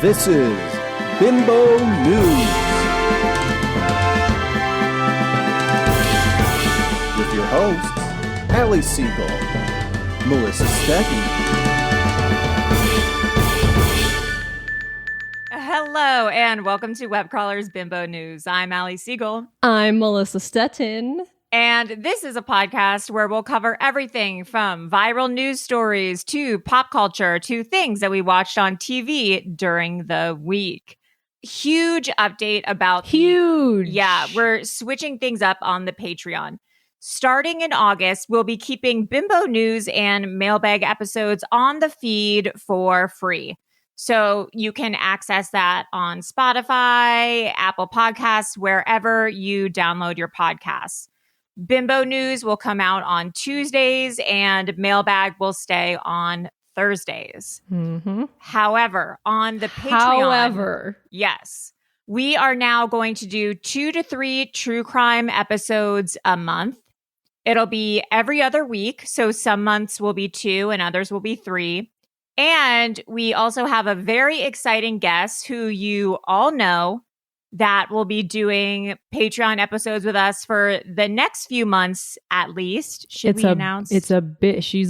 This is Bimbo News with your hosts, Allie Siegel, Melissa Stecky. Hello, and welcome to Webcrawler's Bimbo News. I'm Allie Siegel. I'm Melissa Stettin. And this is a podcast where we'll cover everything from viral news stories to pop culture to things that we watched on TV during the week. Huge update about... Yeah, we're switching things up on the Patreon. Starting in August, we'll be keeping Bimbo News and mailbag episodes on the feed for free. So you can access that on Spotify, Apple Podcasts, wherever you download your podcasts. Bimbo News will come out on Tuesdays and Mailbag will stay on Thursdays. Mm-hmm. However, on the Patreon... Yes. We are now going to do 2 to 3 true crime episodes a month. It'll be every other week. So some months will be 2 and others will be 3. And we also have a very exciting guest who you all know that will be doing Patreon episodes with us for the next few months at least. Should we announce? She's a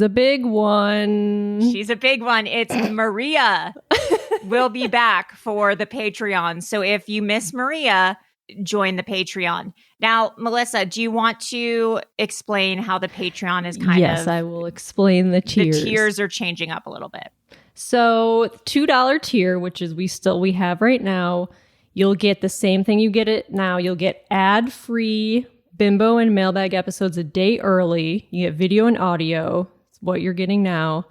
big one. She's a big one. It's Maria. Will be back for the Patreon. So if you miss Maria, join the Patreon. Now, Melissa, do you want to explain how the Patreon is kind of... Yes, I will explain the tiers. The tiers are changing up a little bit. So $2 tier, which is we have right now, you'll get the same thing you get it now. You'll get ad-free Bimbo and Mailbag episodes a day early. You get video and audio. It's what you're getting now.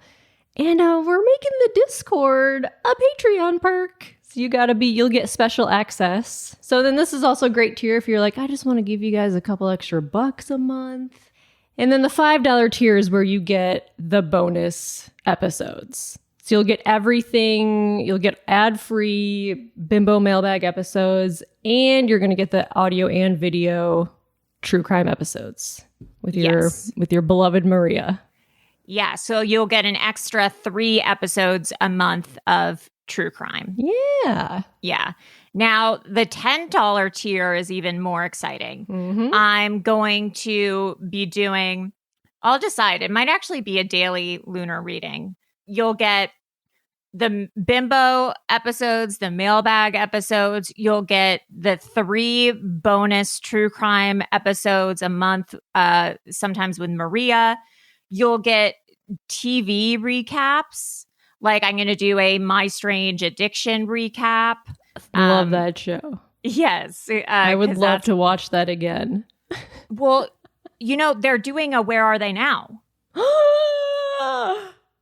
And we're making the Discord a Patreon perk. So you'll get special access. So then this is also a great tier if you're like, I just want to give you guys a couple extra bucks a month. And then the $5 tier is where you get the bonus episodes. So you'll get everything. You'll get ad-free Bimbo Mailbag episodes, and you're going to get the audio and video true crime episodes with your beloved Maria. Yeah, so you'll get an extra 3 episodes a month of true crime. Yeah. Yeah. Now, the $10 tier is even more exciting. Mm-hmm. I'm going to be doing, I'll decide, it might actually be a daily lunar reading. You'll get the Bimbo episodes, the mailbag episodes. You'll get the 3 bonus true crime episodes a month, sometimes with Maria. You'll get TV recaps. Like I'm going to do a My Strange Addiction recap. Love that show. Yes. I would love to watch that again. Well, they're doing a Where Are They Now?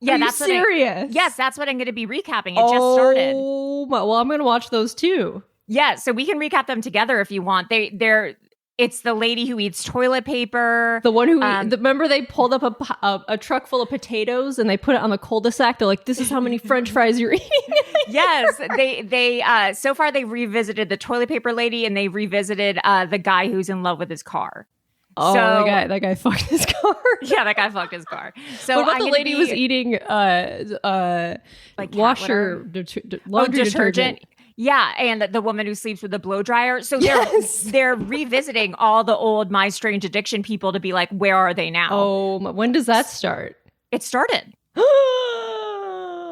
Yeah, that's serious. Yes, that's what I'm going to be recapping. It just started. Well, I'm going to watch those too. Yeah, so we can recap them together if you want. It's the lady who eats toilet paper. The one who remember they pulled up a truck full of potatoes and they put it on the cul-de-sac. They're like, "This is how many French fries you're eating." Yes, they so far they revisited the toilet paper lady and they revisited the guy who's in love with his car. Oh, so, that guy fucked his car. Yeah, that guy fucked his car. So what about the lady who was eating like washer laundry detergent? Yeah, and the woman who sleeps with the blow dryer. So they're revisiting all the old My Strange Addiction people to be like, where are they now? Oh, when does that start? It started.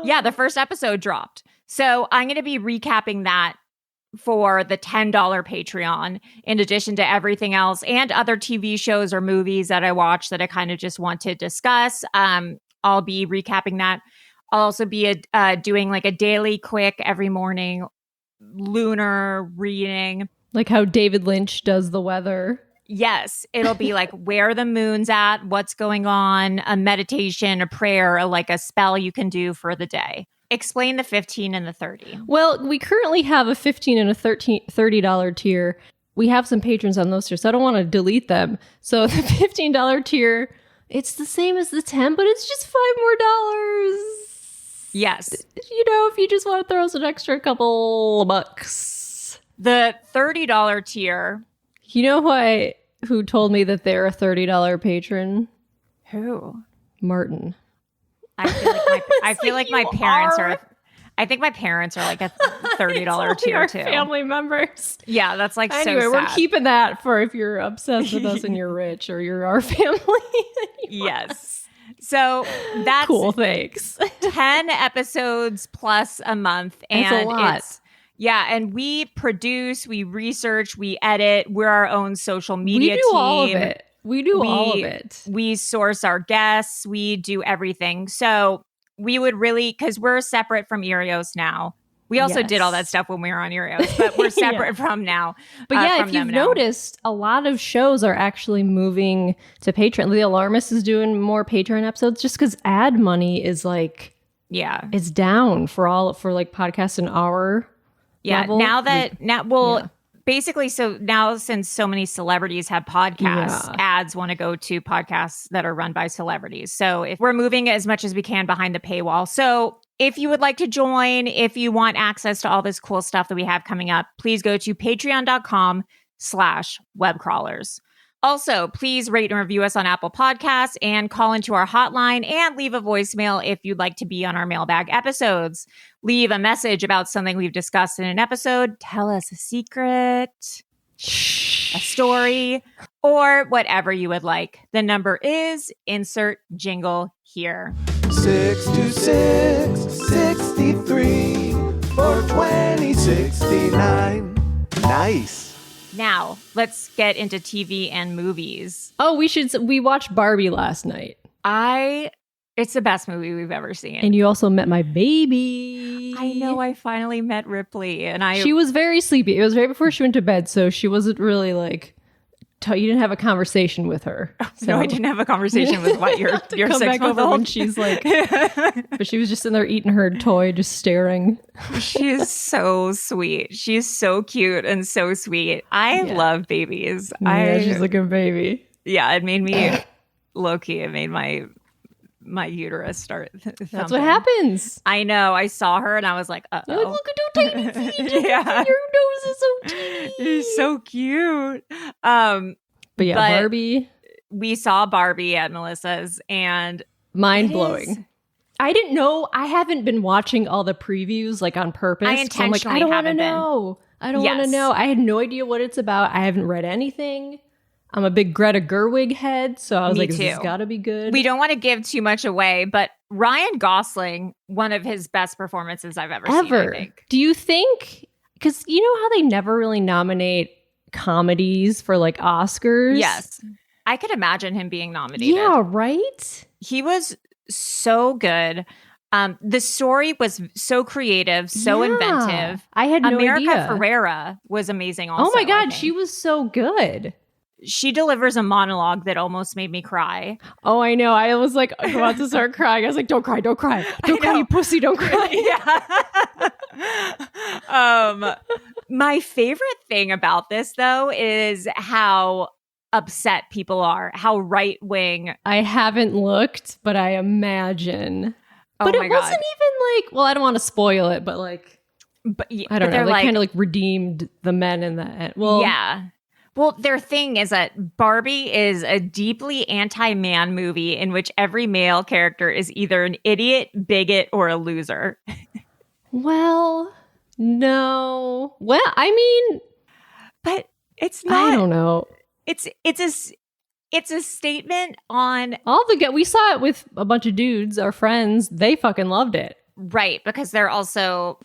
Yeah, the first episode dropped. So I'm going to be recapping that for the $10 Patreon, in addition to everything else and other TV shows or movies that I watch that I kind of just want to discuss. I'll be recapping that. I'll also be doing like a daily quick every morning lunar reading. Like how David Lynch does the weather. Yes. It'll be like where the moon's at, what's going on, a meditation, a prayer, like a spell you can do for the day. Explain the 15 and the 30. Well, we currently have a $15 and a $30 tier. We have some patrons on those tiers, so I don't want to delete them. So the $15 tier, it's the same as the 10, but it's just $5 more. Yes. If you just want to throw us an extra couple bucks. The $30 tier. You know who told me that they're a $30 patron? Who? Martin. I feel like my parents are. I think my parents are like a $30 It's tier our too. family members. Yeah, that's like Anyway, so sad. we're keeping that for if you're obsessed with us and you're rich or you're our family. Yes. So that's Cool, thanks. 10 episodes plus a month. And That's a lot. And we produce, we research, we edit. We're our own social media team. We do all of it. We do all of it. We source our guests. We do everything. So we would really, because we're separate from Erios now. We also did all that stuff when we were on Erios, but we're separate from now. But yeah, if you've noticed, a lot of shows are actually moving to Patreon. The Alarmist is doing more Patreon episodes just because ad money is like, it's down for like podcasts an hour. Yeah. Level. Basically, so now since so many celebrities have podcasts, ads want to go to podcasts that are run by celebrities. So if we're moving as much as we can behind the paywall. So if you would like to join, if you want access to all this cool stuff that we have coming up, please go to patreon.com/webcrawlers. Also, please rate and review us on Apple Podcasts and call into our hotline and leave a voicemail if you'd like to be on our mailbag episodes. Leave a message about something we've discussed in an episode. Tell us a secret, a story, or whatever you would like. The number is insert jingle here. 626-63 for 2069. Nice. Now, let's get into TV and movies. Oh, we watched Barbie last night. It's the best movie we've ever seen. And you also met my baby. I know, I finally met Ripley. She was very sleepy. It was right before she went to bed, so she wasn't really like... you didn't have a conversation with her. So. No, I didn't have a conversation with your 6-month-old. When she's like... But she was just in there eating her toy, just staring. She is so sweet. She's so cute and so sweet. I love babies. Yeah, she's a good baby. Yeah, it made me... low-key, it made my uterus start thumping. That's what happens. I know. I saw her and I was like, uh-oh. You're like, look at those tiny feet. Yeah. Your nose is so teeny. She's so cute. But Barbie. We saw Barbie at Melissa's and mind-blowing. I didn't know. I haven't been watching all the previews like on purpose. I intentionally I don't want to haven't been. know. I don't want to know. I had no idea what it's about. I haven't read anything. I'm a big Greta Gerwig head, so I was like, this has got to be good. We don't want to give too much away, but Ryan Gosling, one of his best performances I've ever seen, I think. Do you think, because you know how they never really nominate comedies for like Oscars? Yes. I could imagine him being nominated. Yeah, right? He was so good. The story was so creative, so inventive. I had no idea. America Ferrera was amazing also. Oh my God, she was so good. She delivers a monologue that almost made me cry. Oh, I know. I was like about to start crying. I was like, don't cry, don't cry. Don't cry, you pussy, don't cry. Yeah. My favorite thing about this, though, is how upset people are, how right-wing. I haven't looked, but I imagine. But it wasn't even like, well, I don't want to spoil it, but like, I don't know. They kind of like redeemed the men in the end. Well, yeah. Well, their thing is that Barbie is a deeply anti-man movie in which every male character is either an idiot, bigot, or a loser. Well, no. Well, I mean, but it's not. I don't know. It's a statement on we saw it with a bunch of dudes, our friends. They fucking loved it, right? Because they're also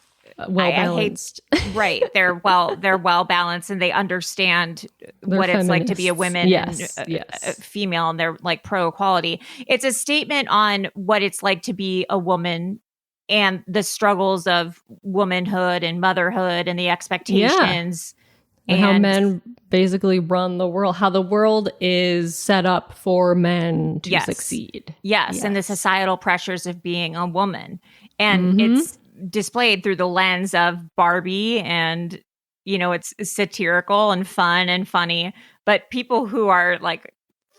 well balanced. Right. They're well balanced and they understand what it's like to be a woman and a female, and they're like pro equality. It's a statement on what it's like to be a woman and the struggles of womanhood and motherhood and the expectations. And how men basically run the world, how the world is set up for men to succeed. Yes, and the societal pressures of being a woman. And it's displayed through the lens of Barbie, and it's satirical and fun and funny, but people who are like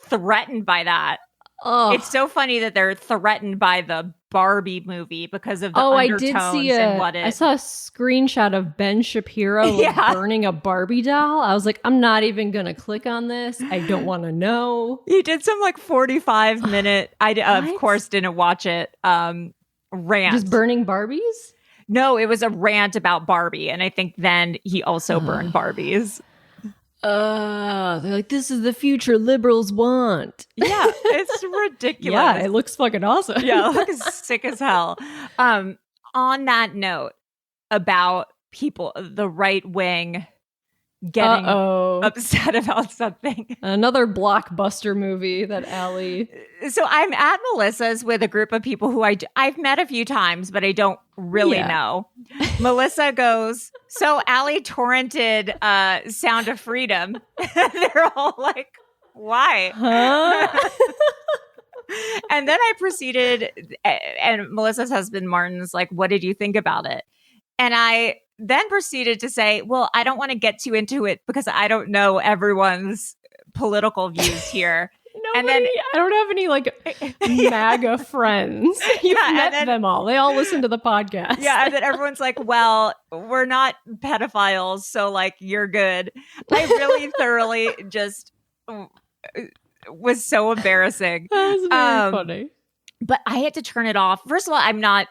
threatened by that, it's so funny that they're threatened by the Barbie movie because of the undertones and what it... I saw a screenshot of Ben Shapiro burning a Barbie doll. I was like, I'm not even gonna click on this. I don't want to know. He did some like 45-minute, I of course didn't watch it, rant. Just burning Barbies? No, it was a rant about Barbie. And I think then he also burned Barbies. They're like, this is the future liberals want. Yeah, it's ridiculous. Yeah, it looks fucking awesome. Yeah, it looks sick as hell. On that note about people, the right wing getting upset about something. Another blockbuster movie that Allie... So I'm at Melissa's with a group of people who I've met a few times, but I don't really know. Melissa goes, so Allie torrented Sound of Freedom. They're all like, why? Huh? And then I proceeded, and Melissa's husband Martin's like, what did you think about it? And I then proceeded to say, well, I don't want to get too into it because I don't know everyone's political views here. And then I don't have any like MAGA friends. You've met them all. They all listen to the podcast. Yeah, and then everyone's like, well, we're not pedophiles, so like you're good. I really thoroughly just was so embarrassing. That's very funny. But I had to turn it off. First of all, I'm not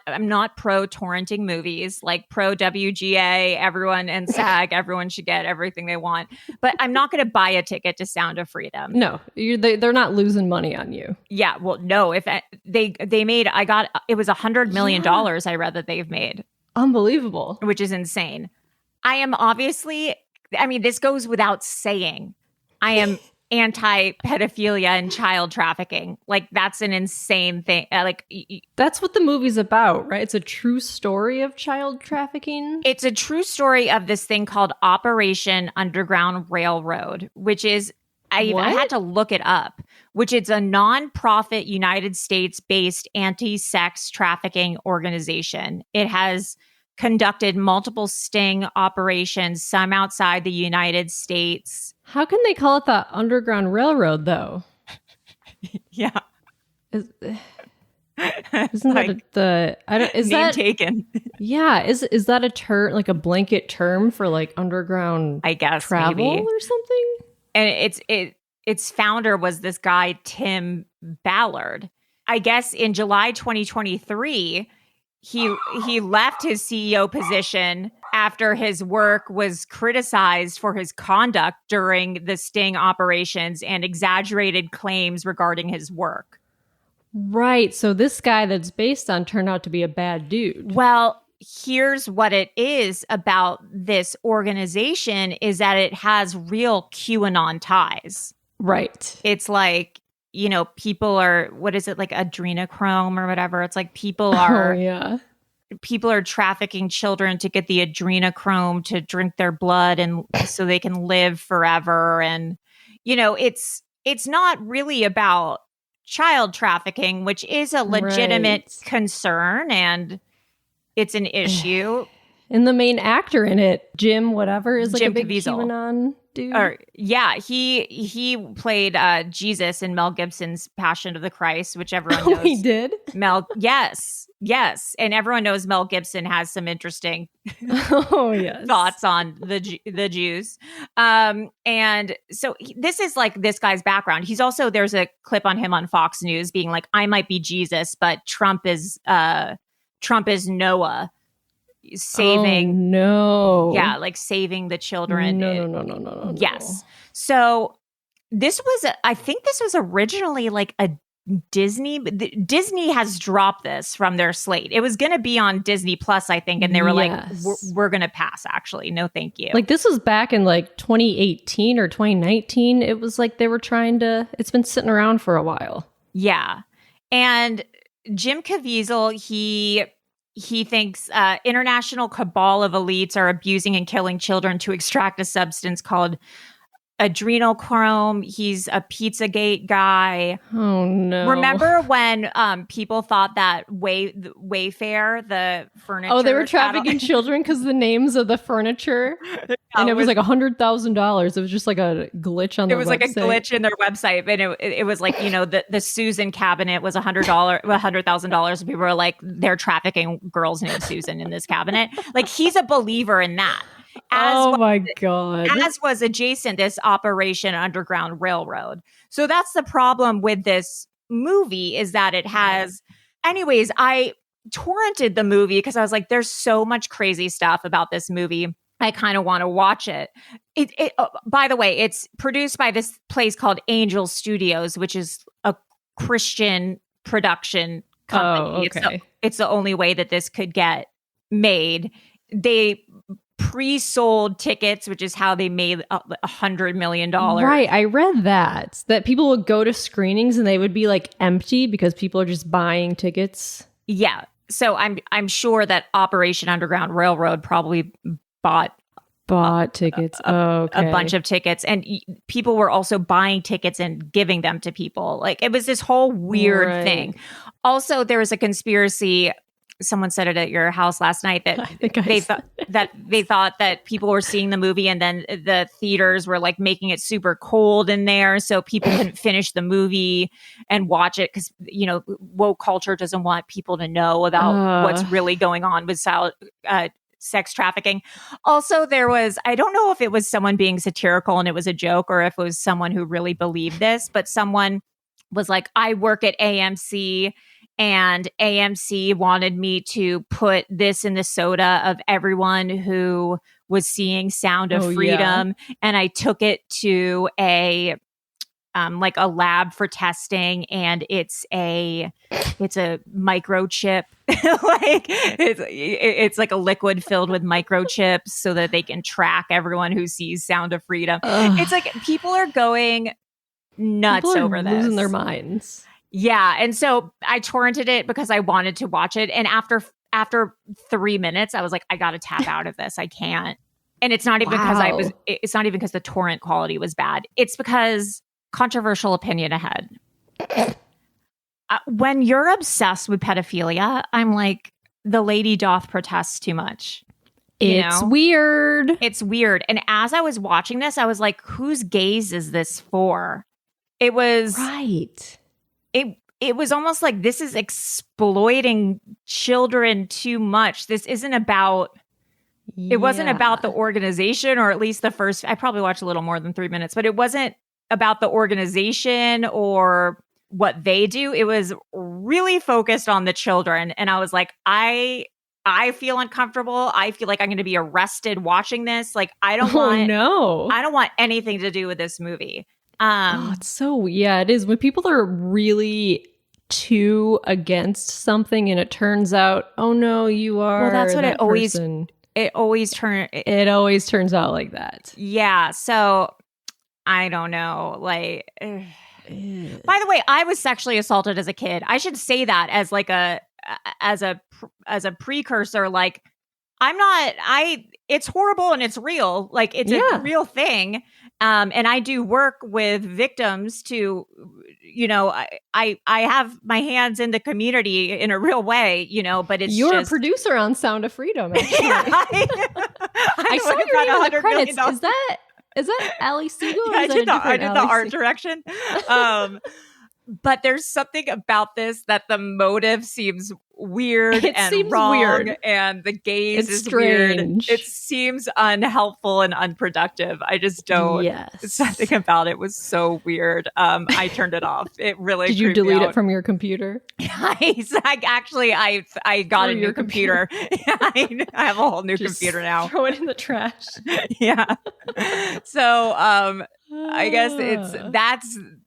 pro torrenting movies, like pro WGA, everyone and SAG, everyone should get everything they want. But I'm not going to buy a ticket to Sound of Freedom. No, they're not losing money on you. Yeah, well, no. If they made, it was $100 million. I read that they've made. Unbelievable, which is insane. I am obviously. I mean, this goes without saying. I am anti-pedophilia and child trafficking. Like, that's an insane thing. That's what the movie's about, right? It's a true story of child trafficking. It's a true story of this thing called Operation Underground Railroad, which is, I had to look it up, which is a nonprofit United States-based anti-sex trafficking organization. It has conducted multiple sting operations, some outside the United States. How can they call it the Underground Railroad, though? Yeah. Isn't like, that is name that taken? Yeah. Is that a term, like a blanket term for like underground I guess travel maybe. Or something? And its founder was this guy, Tim Ballard. I guess in July 2023, he left his CEO position after his work was criticized for his conduct during the sting operations and exaggerated claims regarding his work. Right. So this guy that's based on turned out to be a bad dude. Well, here's what it is about this organization is that it has real QAnon ties. Right. It's like, you know, people are, what is it, like adrenochrome or whatever? It's like people are... Oh, yeah. People are trafficking children to get the adrenochrome to drink their blood and so they can live forever. And, you know, it's not really about child trafficking, which is a legitimate concern and it's an issue. And the main actor in it, Jim whatever, is like Jim a big Caviezel. QAnon dude. He played Jesus in Mel Gibson's Passion of the Christ, which everyone knows. He did? Yes. And everyone knows Mel Gibson has some interesting thoughts on the Jews. And so this is like this guy's background. He's also, there's a clip on him on Fox News being like, I might be Jesus, but Trump is Noah. Saving like saving the children. No. Yes. So I think this was originally like a Disney has dropped this from their slate. It was going to be on Disney Plus, I think, and they were like, we're going to pass, actually. No, thank you. Like this was back in like 2018 or 2019. It was like they were it's been sitting around for a while. Yeah. And Jim Caviezel, he thinks international cabal of elites are abusing and killing children to extract a substance called adrenochrome. He's a Pizzagate guy. Oh, no. Remember when people thought that Wayfair, the furniture... Oh, they were trafficking children because the names of the furniture? And it was like $100,000. It was just like a glitch on their website. It was like a glitch in their website. And it was like, you know, the Susan cabinet was $100,000. And people were like, they're trafficking girls named Susan in this cabinet. Like, he's a believer in that. My God. As was adjacent this Operation Underground Railroad. So that's the problem with this movie is that it has... Anyways, I torrented the movie because I was like, there's so much crazy stuff about this movie. I kind of want to watch it. By the way, it's produced by this place called Angel Studios, which is a Christian production company. Oh, okay. It's the only way that this could get made. They pre-sold tickets, which is how they made $100 million. Right. I read that people would go to screenings and they would be like empty because people are just buying tickets. Yeah. So I'm sure that Operation Underground Railroad probably bought tickets. A bunch of tickets, and people were also buying tickets and giving them to people. Like, it was this whole weird thing. Also, there was a conspiracy. Someone said it at your house last night that they thought that people were seeing the movie and then the theaters were like making it super cold in there, so people couldn't finish the movie and watch it because, you know, woke culture doesn't want people to know about what's really going on with sex trafficking. Also, there was, I don't know if it was someone being satirical and it was a joke or if it was someone who really believed this, but someone was like, I work at AMC and AMC wanted me to put this in the soda of everyone who was seeing Sound of Freedom. Yeah. And I took it to a lab for testing, and it's a microchip. Like it's like a liquid filled with microchips so that they can track everyone who sees Sound of Freedom. It's like people are going nuts over this, losing their minds. Yeah, and so I torrented it because I wanted to watch it, and after 3 minutes, I was like, I got to tap out of this. I can't. And it's not even because it's not even because the torrent quality was bad. It's because controversial opinion ahead. When you're obsessed with pedophilia, I'm like, the lady doth protest too much. It's weird. It's weird. And as I was watching this, I was like, whose gaze is this for? It was right. It was almost like this is exploiting children too much. This isn't about. It wasn't about the organization, or at least the first. I probably watched a little more than 3 minutes, but it wasn't about the organization or what they do. It was really focused on the children, and I was like, I feel uncomfortable. I feel like I'm going to be arrested watching this. Like, I don't want anything to do with this movie. It's so, it is when people are really too against something and it turns out, oh no, you are. Well, that's what that it always turns out like that. Yeah. So I don't know. Like, by the way, I was sexually assaulted as a kid. I should say that as like as a precursor. Like, it's horrible and it's real. Like, it's a real thing. And I do work with victims to, you know, I have my hands in the community in a real way, you know, but you're a producer on Sound of Freedom. Actually. Yeah, I saw your name in the credits. Is that Ali Siegel? I did the art direction. But there's something about this that the motive seems weird and wrong, weird. And the gaze is strange. Weird. It seems unhelpful and unproductive. I just don't. Yes. Something about it was so weird. I turned it off. It really. Did you delete it from your computer? I got a new computer. I have a whole new computer now. Throw it in the trash. Yeah. So I guess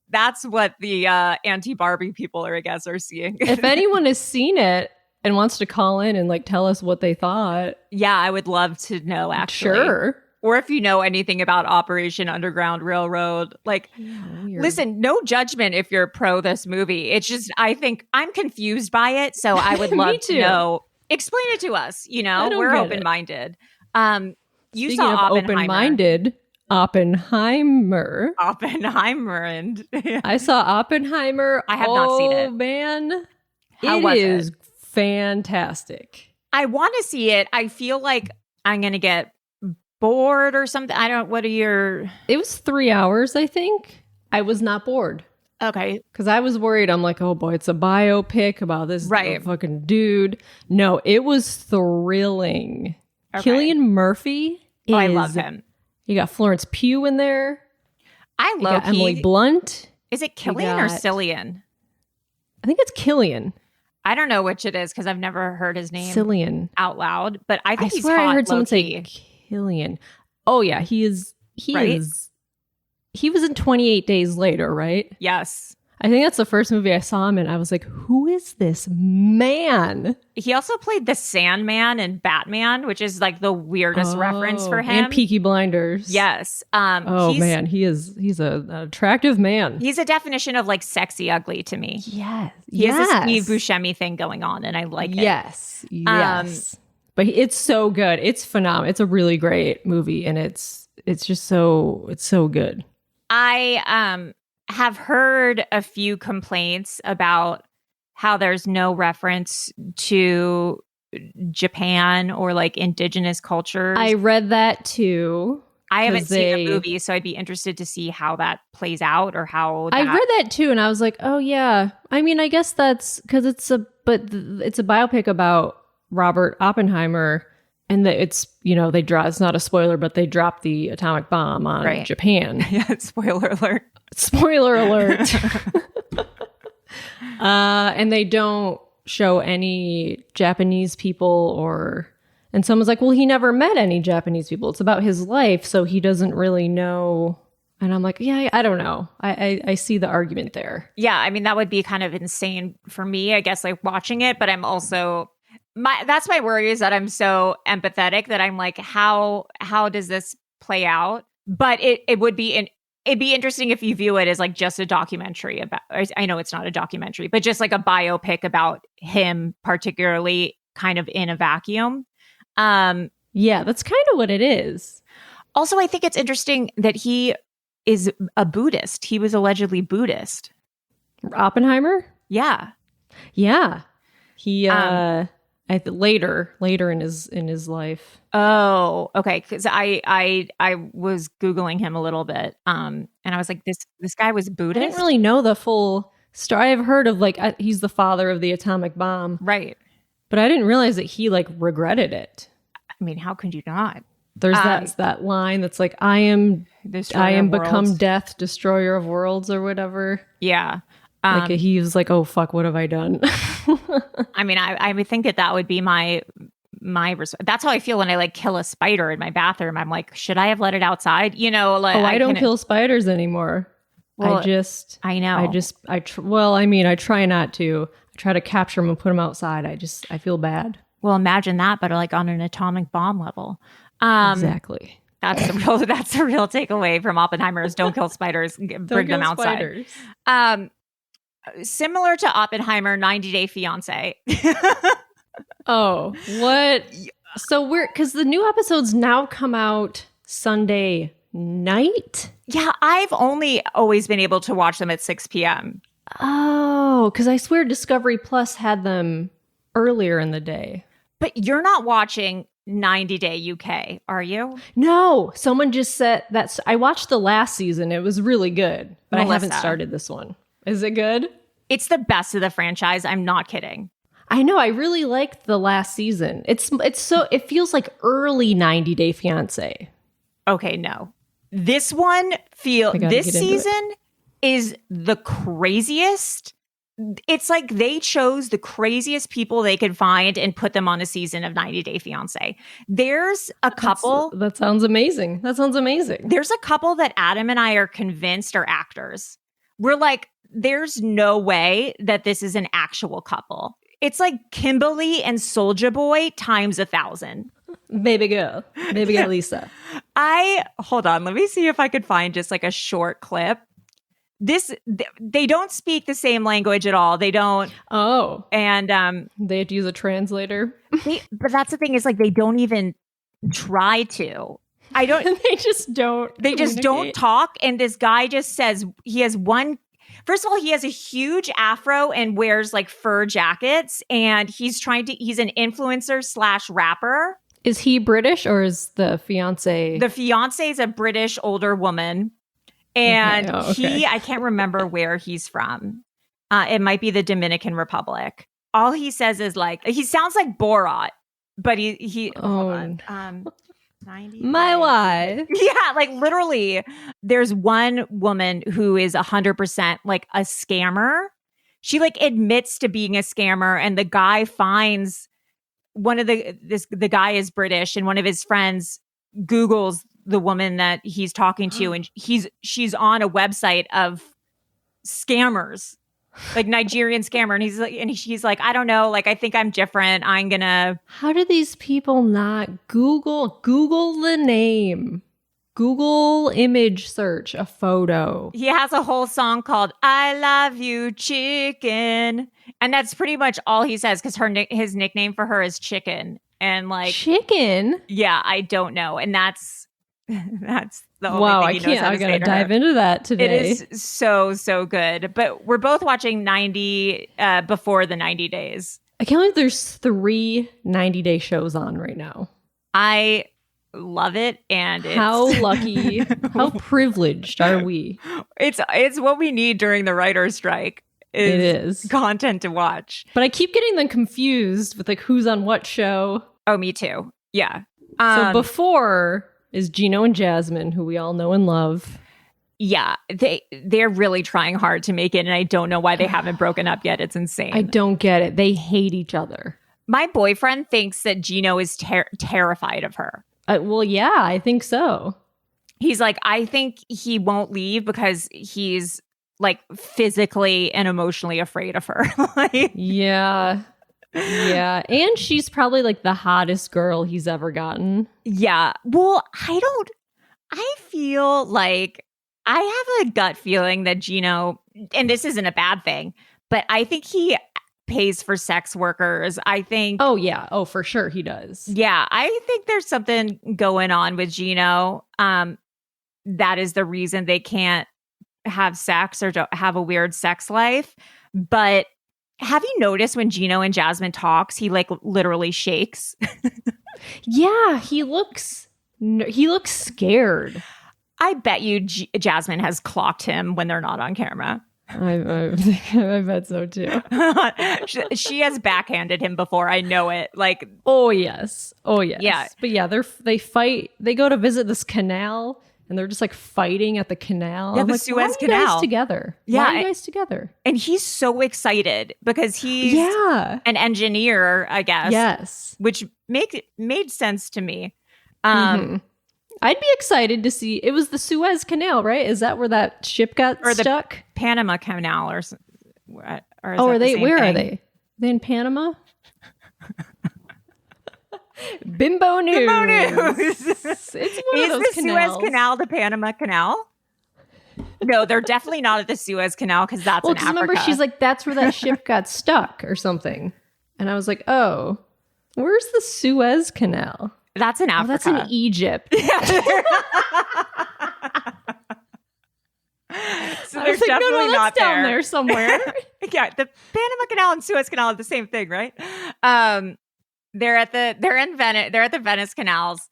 that's what the anti-Barbie people are seeing. If anyone has seen it and wants to call in and like tell us what they thought. Yeah, I would love to know, actually. Sure. Or if you know anything about Operation Underground Railroad. Like, listen, no judgment if you're pro this movie. It's just, I think I'm confused by it. So I would love to know. Explain it to us. You know, we're open-minded. You saw Oppenheimer. Open-minded. Oppenheimer, and I saw Oppenheimer. I have not seen it. Oh man, How was it? Fantastic. I want to see it. I feel like I'm gonna get bored or something. I don't. What are your? It was 3 hours. I think I was not bored. Okay, because I was worried. I'm like, oh boy, it's a biopic about this fucking dude. No, it was thrilling. Okay. Cillian Murphy. I love him. You got Florence Pugh in there. I love Emily Blunt. Is it Killian or Cillian? I think it's Killian. I don't know which it is because I've never heard his name Cillian. out loud, but I think he's swear hot, I heard someone low-key. say Killian. Oh yeah, he is. He Right? is. He was in 28 Days Later, right? Yes. I think that's the first movie I saw him in. I was like, who is this man? He also played the Sandman in Batman, which is like the weirdest reference for him. And Peaky Blinders. Yes. Man, he's an attractive man. He's a definition of like sexy ugly to me. Yes. He has a Steve Buscemi thing going on, and I like it. Yes. But it's so good. It's phenomenal. It's a really great movie, and it's so good. I have heard a few complaints about how there's no reference to Japan or like indigenous cultures. I read that too. I haven't seen the movie, so I'd be interested to see how that plays out or how I read that too, and I was like, oh yeah. I mean, I guess that's because it's a biopic about Robert Oppenheimer, and it's it's not a spoiler, but they dropped the atomic bomb on Japan. Yeah, spoiler alert. Spoiler alert. And they don't show any Japanese people and someone's like, well, he never met any Japanese people. It's about his life, so he doesn't really know. And I'm like, yeah, I don't know. I see the argument there. Yeah, I mean, that would be kind of insane for me, I guess, like watching it. But I'm also, that's my worry, is that I'm so empathetic that I'm like, how does this play out? But it'd be interesting if you view it as like just a documentary about, I know it's not a documentary, but just like a biopic about him, particularly kind of in a vacuum. Yeah, that's kind of what it is. Also, I think it's interesting that he is a Buddhist. He was allegedly Buddhist. Oppenheimer? Yeah. Yeah. He later in his life. Oh, okay. Because I was Googling him a little bit, and I was like, this guy was Buddhist. I didn't really know the full story. I've heard of like he's the father of the atomic bomb, right? But I didn't realize that he like regretted it. I mean, how could you not? There's that line that's like, I am become death, destroyer of worlds, or whatever. Yeah. Like he was like, oh fuck, what have I done? I mean, I would think that would be my that's how I feel when I like kill a spider in my bathroom. I'm like, should I have let it outside? Like, I don't kill spiders anymore. Well, I know. I try not to. I try to capture them and put them outside. I feel bad. Well, imagine that, but like on an atomic bomb level. Exactly. That's the real takeaway from Oppenheimer is don't kill spiders, bring them outside. Spiders. Similar to Oppenheimer, 90 Day Fiancé. Oh, what? So because the new episodes now come out Sunday night? Yeah, I've only always been able to watch them at 6 p.m. Oh, because I swear Discovery Plus had them earlier in the day. But you're not watching 90 Day UK, are you? No, someone just said that. I watched the last season. It was really good, but Melissa. I haven't started this one. Is it good? It's the best of the franchise. I'm not kidding. I know. I really liked the last season. It feels like early 90 Day Fiancé. Okay, no. This one this season is the craziest. It's like they chose the craziest people they could find and put them on a season of 90 Day Fiancé. There's a couple. That sounds amazing. There's a couple that Adam and I are convinced are actors. We're like, there's no way that this is an actual couple. It's like Kimberly and Soulja Boy times 1,000. Baby girl Lisa. Hold on. Let me see if I could find just like a short clip. They don't speak the same language at all. They don't. Oh. And they have to use a translator. But that's the thing, is like they don't even try to. They just don't. They just don't talk. And this guy just says he has one. First of all, he has a huge afro and wears like fur jackets, and he's an influencer / rapper. Is he British or is the fiance? The fiance is a British older woman. And I can't remember where he's from. It might be the Dominican Republic. All he says is like, he sounds like Borat, but hold on. 90 My wife. Yeah, like literally, there's one woman who is 100% like a scammer. she like admits to being a scammer, and the guy finds the guy is British, and one of his friends Googles the woman that he's talking to, and she's on a website of scammers, like Nigerian scammer, and she's like, I don't know, like I think I'm different. I'm gonna. How do these people not Google the name? Google image search a photo. He has a whole song called "I Love You, Chicken," and that's pretty much all he says because his nickname for her is Chicken, and like Chicken. Yeah, I don't know, and that's the only wow. thing I he knows can't. how to I gotta say to dive her. into that today. It is so good. But we're both watching 90 before the 90 days. I can't believe there's 3 90-day shows on right now. I love it, and how lucky, how privileged are we? It's what we need during the writer's strike. It is content to watch. But I keep getting them confused with like who's on what show. Oh, me too. Yeah. So before is Gino and Jasmine, who we all know and love. Yeah, they're really trying hard to make it, and I don't know why they haven't broken up yet. It's insane. I don't get it. They hate each other. My boyfriend thinks that Gino is terrified of her. Well, yeah, I think so. He's like, I think he won't leave because he's like physically and emotionally afraid of her. Yeah. Yeah. And she's probably like the hottest girl he's ever gotten. Yeah. Well, I feel like I have a gut feeling that Gino, and this isn't a bad thing, but I think he pays for sex workers. I think. Oh, yeah. Oh, for sure he does. Yeah. I think there's something going on with Gino. That is the reason they can't have sex or don't have a weird sex life. But have you noticed when Gino and Jasmine talks, he like literally shakes? Yeah, he looks scared. I bet you Jasmine has clocked him when they're not on camera. I bet so too. She has backhanded him before. I know it. Like, oh yes. Yeah. But yeah, they fight. They go to visit this canal, and they're just like fighting at the canal. Yeah, I'm the like, Suez why are Canal. You guys together. Yeah, why are you guys together? And he's so excited because he's an engineer, I guess. Yes, which made sense to me. I'd be excited to see. It was the Suez Canal, right? Is that where that ship got stuck? The Panama Canal, or are they? Where are they? Are they in Panama? Bimbo News. Bimbo News. It's one of those the canals. Suez Canal the Panama Canal? No, they're definitely not at the Suez Canal because that's in Africa. Remember, she's like, that's where that ship got stuck or something. And I was like, oh, where's the Suez Canal? That's in Africa. Oh, that's in Egypt. So they're definitely not down there somewhere. Yeah, the Panama Canal and Suez Canal are the same thing, right? They're at the Venice canals.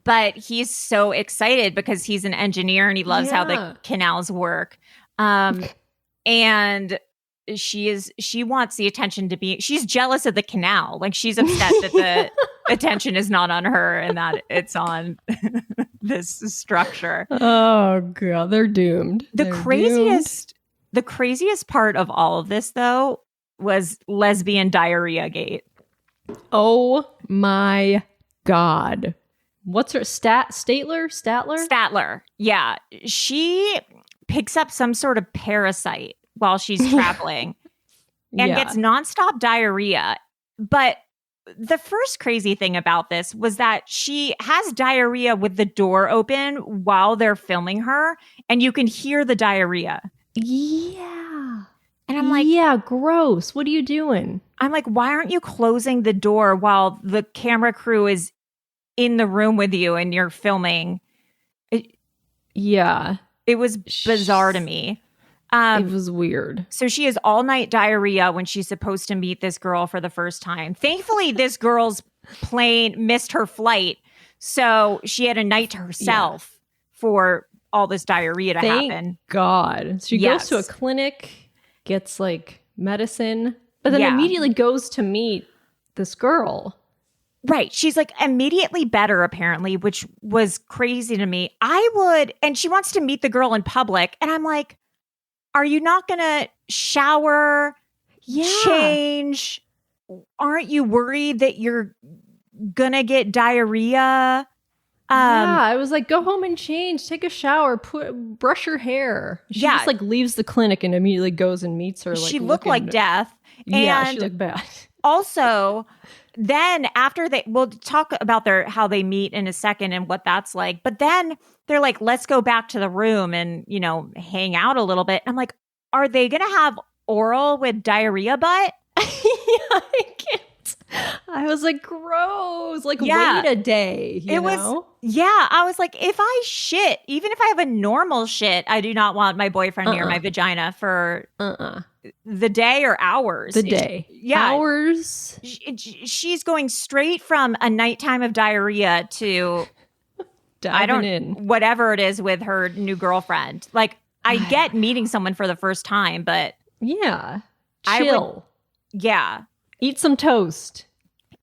But he's so excited because he's an engineer and he loves how the canals work. And she wants the attention to be, she's jealous of the canal. Like she's upset that the attention is not on her and that it's on this structure. Oh god, they're doomed. The craziest part of all of this though was lesbian diarrhea gate. Oh my god. What's her Statler? Yeah. She picks up some sort of parasite while she's traveling and gets nonstop diarrhea. But the first crazy thing about this was that she has diarrhea with the door open while they're filming her, and you can hear the diarrhea. Yeah. And I'm like, yeah, gross. What are you doing? I'm like, why aren't you closing the door while the camera crew is in the room with you and you're filming? It was bizarre to me. It was weird. So she has all night diarrhea when she's supposed to meet this girl for the first time. Thankfully, this girl's plane missed her flight. So she had a night to herself for all this diarrhea to happen. Thank God. She goes to a clinic, gets like medicine, but then immediately goes to meet this girl. Right. She's like immediately better, apparently, which was crazy to me. And she wants to meet the girl in public. And I'm like, are you not going to shower, change? Aren't you worried that you're going to get diarrhea? I was like, go home and change, take a shower, brush your hair. She just like leaves the clinic and immediately goes and meets her. Like, she looked like death. Yeah, and she looked bad. Also, then after we'll talk about how they meet in a second and what that's like. But then they're like, let's go back to the room and, hang out a little bit. I'm like, are they going to have oral with diarrhea butt? I can't. I was like, gross. Like, wait a day. You know? I was like, if I shit, even if I have a normal shit, I do not want my boyfriend near my vagina for the day or hours. The day. Hours. She's going straight from a nighttime of diarrhea to whatever it is with her new girlfriend. Like, I get meeting someone for the first time, but yeah, chill. Eat some toast.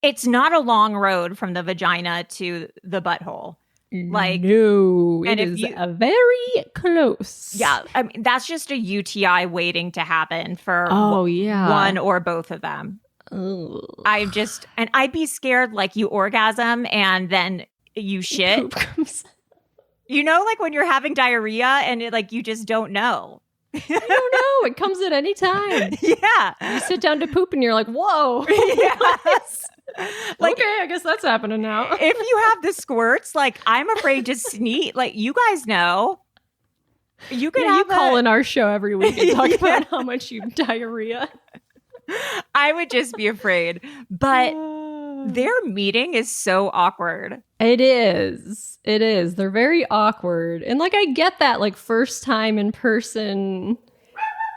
It's not a long road from the vagina to the butthole. Like, no, it is very close. Yeah, I mean, that's just a UTI waiting to happen for one or both of them. Ugh. I'd be scared, like, you orgasm and then you shit. Poop comes. Like when you're having diarrhea and you just don't know. I don't know. It comes at any time. Yeah. You sit down to poop and you're like, whoa. Yes. Like, okay, I guess that's happening now. If you have the squirts, like, I'm afraid to sneeze. Like, you guys know. You could you call in our show every week and talk about how much you diarrhea. I would just be afraid. But their meeting is so awkward. It is. They're very awkward. And like, I get that, like, first time in person.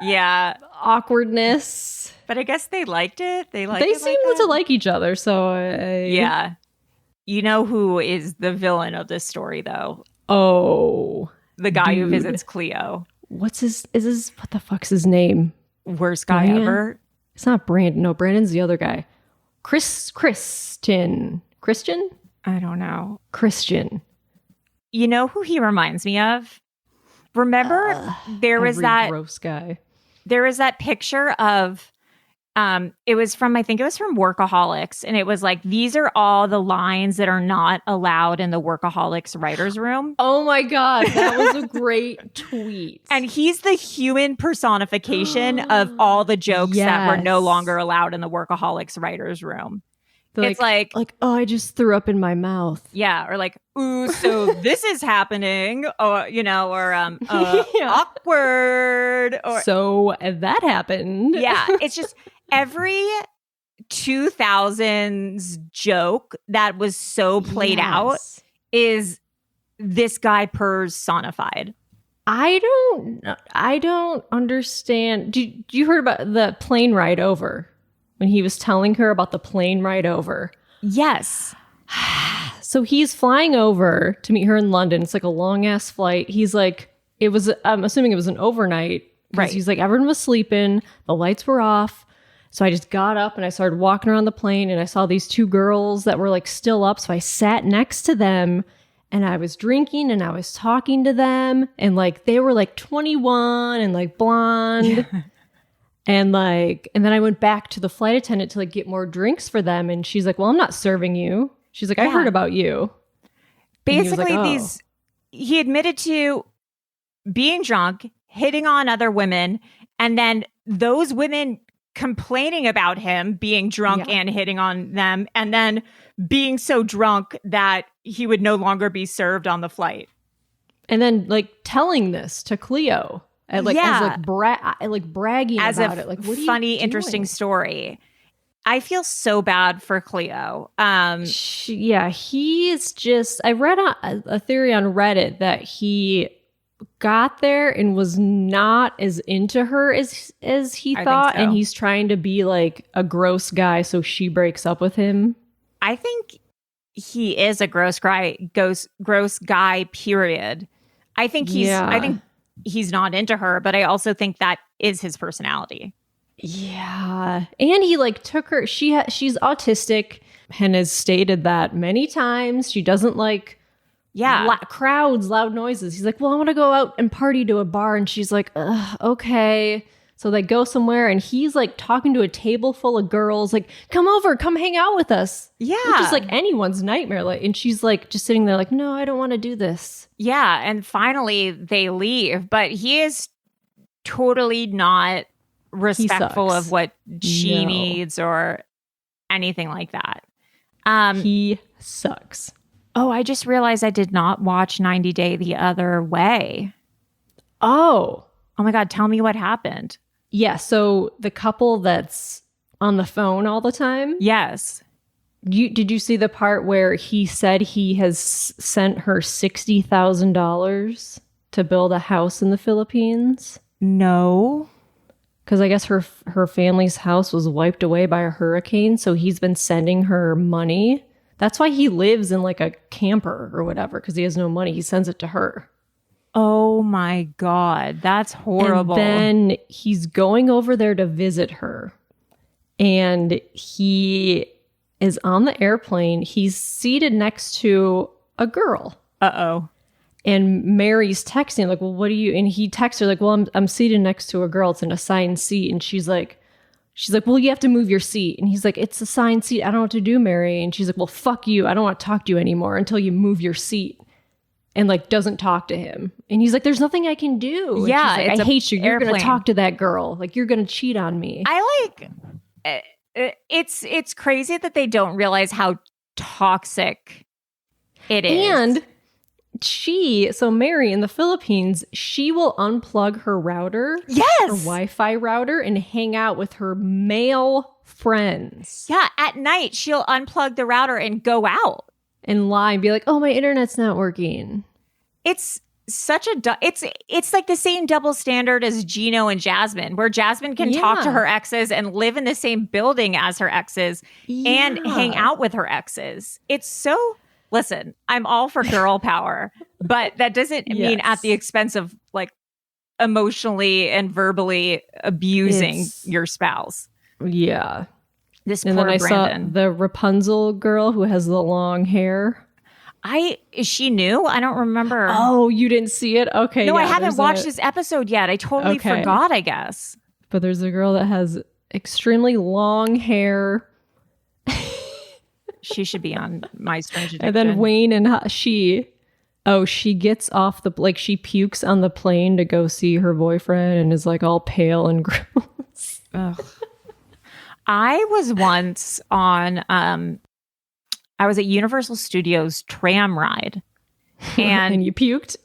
Yeah. Awkwardness. But I guess they liked it. They seem to like each other. So yeah. You know who is the villain of this story, though? Oh. The guy who visits Cleo. What the fuck's his name? Worst guy ever. It's not Brandon. No, Brandon's the other guy. Christian? I don't know. Christian. You know who he reminds me of? Remember there was that gross guy. There was that picture of it was from Workaholics, and it was like, these are all the lines that are not allowed in the Workaholics writers room. Oh my God, that was a great tweet. And he's the human personification of all the jokes that were no longer allowed in the Workaholics writers room. It's like, oh, I just threw up in my mouth. Yeah. Or like, ooh, so this is happening. Or, awkward. Or so that happened. Yeah. It's just every 2000s joke that was so played out is this guy personified. I don't understand. You heard about the plane ride over? When he was telling her about the plane ride over. Yes. So he's flying over to meet her in London. It's like a long ass flight. He's like, I'm assuming it was an overnight. Right. He's like, everyone was sleeping. The lights were off. So I just got up and I started walking around the plane and I saw these two girls that were like still up. So I sat next to them and I was drinking and I was talking to them. And like, they were like 21 and like blonde. Yeah. And then I went back to the flight attendant to like get more drinks for them. And she's like, well, I'm not serving you. She's like, I heard about you. Basically, like, he admitted to being drunk, hitting on other women, and then those women complaining about him being drunk and hitting on them, and then being so drunk that he would no longer be served on the flight. And then like telling this to Cleo. As bragging as about it. Like, what are you funny, doing? Interesting story. I feel so bad for Cleo. He's just. I read a theory on Reddit that he got there and was not as into her as he thought, and he's trying to be like a gross guy, so she breaks up with him. I think he is a gross guy. Period. I think he's not into her, but I also think that is his personality. Yeah. And he like took her, she's autistic and has stated that many times. She doesn't like Yeah. crowds, loud noises. He's like, well, I want to go out and party to a bar. And she's like, ugh, okay. So they go somewhere and he's like talking to a table full of girls, like, come over, come hang out with us. Yeah. Which is like anyone's nightmare. Like, and she's like just sitting there like, no, I don't want to do this. Yeah. And finally they leave, but he is totally not respectful of what she needs or anything like that. He sucks. Oh, I just realized I did not watch 90 Day the Other Way. Oh my God. Tell me what happened. Yeah, so the couple that's on the phone all the time? Yes. Did you see the part where he said he has sent her $60,000 to build a house in the Philippines? No. Because I guess her family's house was wiped away by a hurricane, so he's been sending her money. That's why he lives in like a camper or whatever, because he has no money. He sends it to her. Oh my God, that's horrible. And then he's going over there to visit her. And he is on the airplane. He's seated next to a girl. Uh-oh. And Mary's texting, like, well, what do you... And he texts her, like, well, I'm seated next to a girl. It's an assigned seat. And she's like, well, you have to move your seat. And he's like, it's a assigned seat. I don't know what to do, Mary. And she's like, well, fuck you. I don't want to talk to you anymore until you move your seat. And like doesn't talk to him. And he's like, there's nothing I can do. And yeah, like, I hate you. You're going to talk to that girl. Like, you're going to cheat on me. I like... It's crazy that they don't realize how toxic it is. And so Mary in the Philippines, she will unplug her router, her Wi-Fi router, and hang out with her male friends. Yeah, at night she'll unplug the router and go out and lie and be like, "Oh, my internet's not working." It's such a it's like the same double standard as Gino and Jasmine, where Jasmine can talk to her exes and live in the same building as her exes and hang out with her exes. It's so... Listen, I'm all for girl power, but that doesn't mean at the expense of like emotionally and verbally abusing your spouse. Yeah. This and poor then I Brandon. saw the Rapunzel girl who has the long hair. Is she new? I don't remember. Oh, you didn't see it? Okay. No, I haven't watched this episode yet. I totally forgot, I guess. But there's a girl that has extremely long hair. She should be on My Strange Addiction. And then Wayne and she gets off she pukes on the plane to go see her boyfriend and is like all pale and gross. Ugh. I was once on, I was at Universal Studios tram ride. And you puked?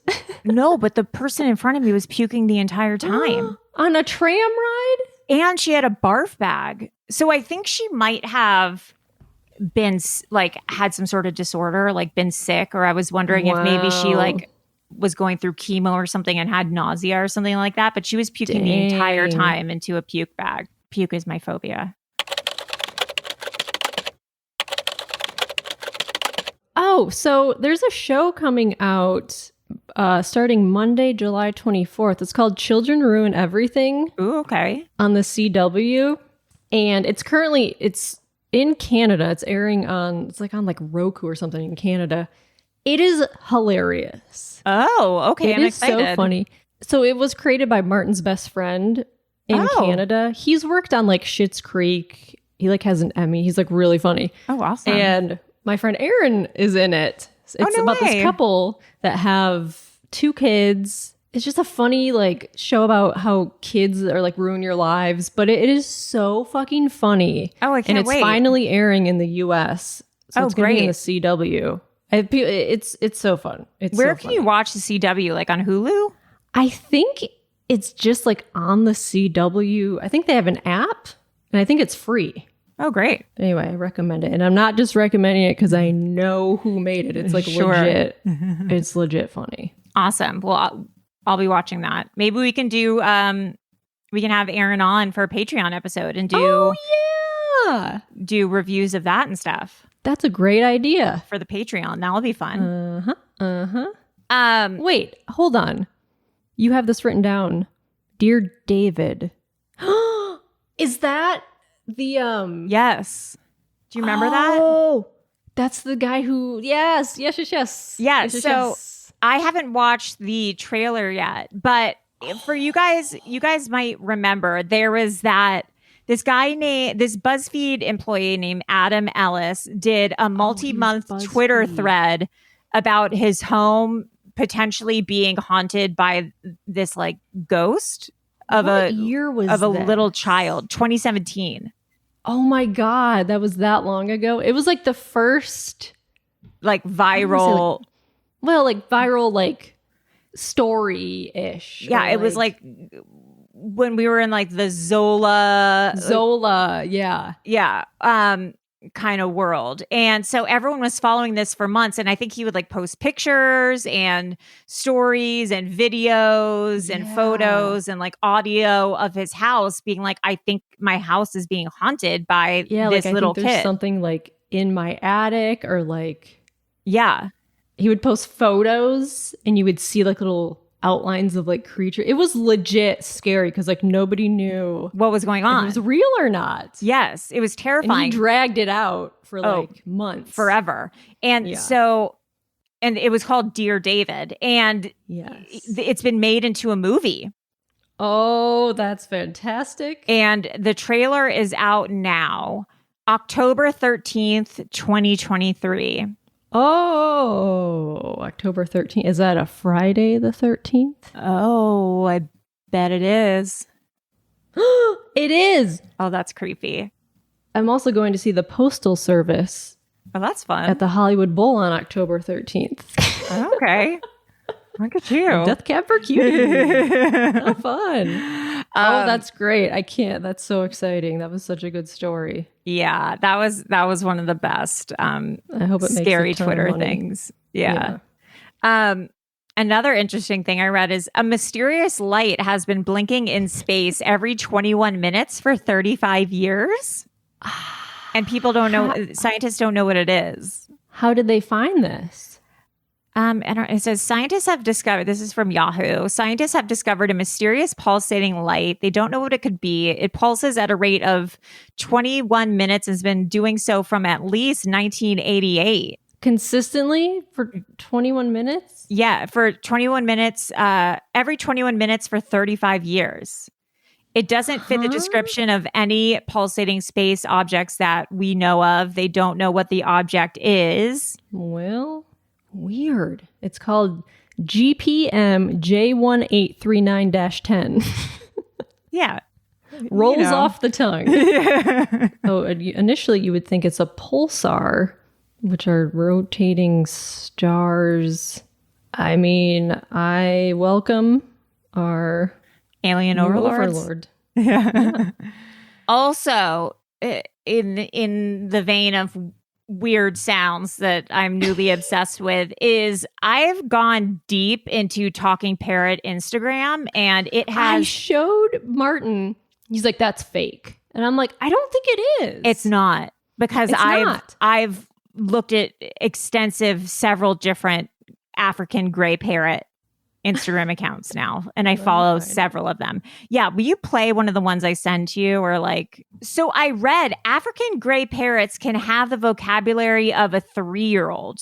No, but the person in front of me was puking the entire time. On a tram ride? And she had a barf bag. So I think she might have been had some sort of disorder, like been sick, or I was wondering if maybe she was going through chemo or something and had nausea or something like that, but she was puking the entire time into a puke bag. Puke is my phobia. Oh, so there's a show coming out starting Monday, July 24th. It's called Children Ruin Everything. Ooh, okay. On the CW. And it's in Canada. It's airing on Roku or something in Canada. It is hilarious. Oh, okay. I'm excited. It's so funny. So it was created by Martin's best friend in Canada. He's worked on Schitt's Creek. He has an Emmy. He's really funny. Oh, awesome. And my friend Erin is in it. It's about this couple that have 2 kids. It's just a funny show about how kids are ruin your lives, but it is so fucking funny. Oh, I can't wait. And it's finally airing in the US. So it's going to be in the CW. It's so fun. Where can you watch the CW? On Hulu? I think it's just on the CW. I think they have an app, and I think it's free. Oh, great. Anyway, I recommend it. And I'm not just recommending it because I know who made it. It's legit. It's legit funny. Awesome. Well, I'll be watching that. Maybe we can do, we can have Aaron on for a Patreon episode and do reviews of that and stuff. That's a great idea. For the Patreon. That'll be fun. Wait, hold on. You have this written down. Dear David. Is that the Yes. Do you remember that? Oh, That's the guy who, yes. Yeah, Yes, so yes. I haven't watched the trailer yet, but for you guys might remember there was this BuzzFeed employee named Adam Ellis did a multi-month Twitter thread about his home potentially being haunted by this like ghost of What year was a this? little child, 2017. Oh my God, that was that long ago. It was like the first Like viral. viral like story-ish. Yeah, it was like when we were in like the Zola, yeah. kind of world. And so everyone was following this for months. And I think he would like post pictures and stories and videos and photos and like audio of his house being like, I think my house is being haunted by this like, little I think there's kid. something like in my attic or like. Yeah. He would post photos and you would see like little outlines of like creature. It was legit scary because like nobody knew what was going on. If it was real or not. Yes, it was terrifying. And he dragged it out for like months. Forever. And and it was called Dear David. And it's been made into a movie. Oh, that's fantastic. And the trailer is out now, October 13th, 2023. Oh, October 13th. Is that a Friday the 13th? Oh, I bet it is. It is. Oh, that's creepy. I'm also going to see the Postal Service. Oh, that's fun. At the Hollywood Bowl on October 13th. Okay. Look at you. Death Cab for Cutie. How fun. Oh, that's great. I can't. That's so exciting. That was such a good story. Yeah, that was one of the best I hope it scary makes a ton Twitter of money. things. Yeah. Another interesting thing I read is a mysterious light has been blinking in space every 21 minutes for 35 years. And people don't know, scientists don't know what it is. How did they find this? And it says scientists have discovered, this is from Yahoo, scientists have discovered a mysterious pulsating light. They don't know what it could be. It pulses at a rate of 21 minutes and has been doing so from at least 1988. Consistently for 21 minutes? Yeah, for 21 minutes, every 21 minutes for 35 years. It doesn't fit the description of any pulsating space objects that we know of. They don't know what the object is. Well, weird. It's called GPM J1839-10. Yeah. Rolls off the tongue. So initially you would think it's a pulsar, which are rotating stars. I mean, I welcome our alien overlord. Yeah. Also, in the vein of weird sounds that I'm newly obsessed with is I've gone deep into Talking Parrot Instagram, and it has. I showed Martin. He's like, "That's fake," and I'm like, "I don't think it is. It's not, because I've looked at several different African gray parrot Instagram accounts now, and I follow several of them. Yeah, will you play one of the ones I send to you? Or like, so I read African gray parrots can have the vocabulary of a 3-year-old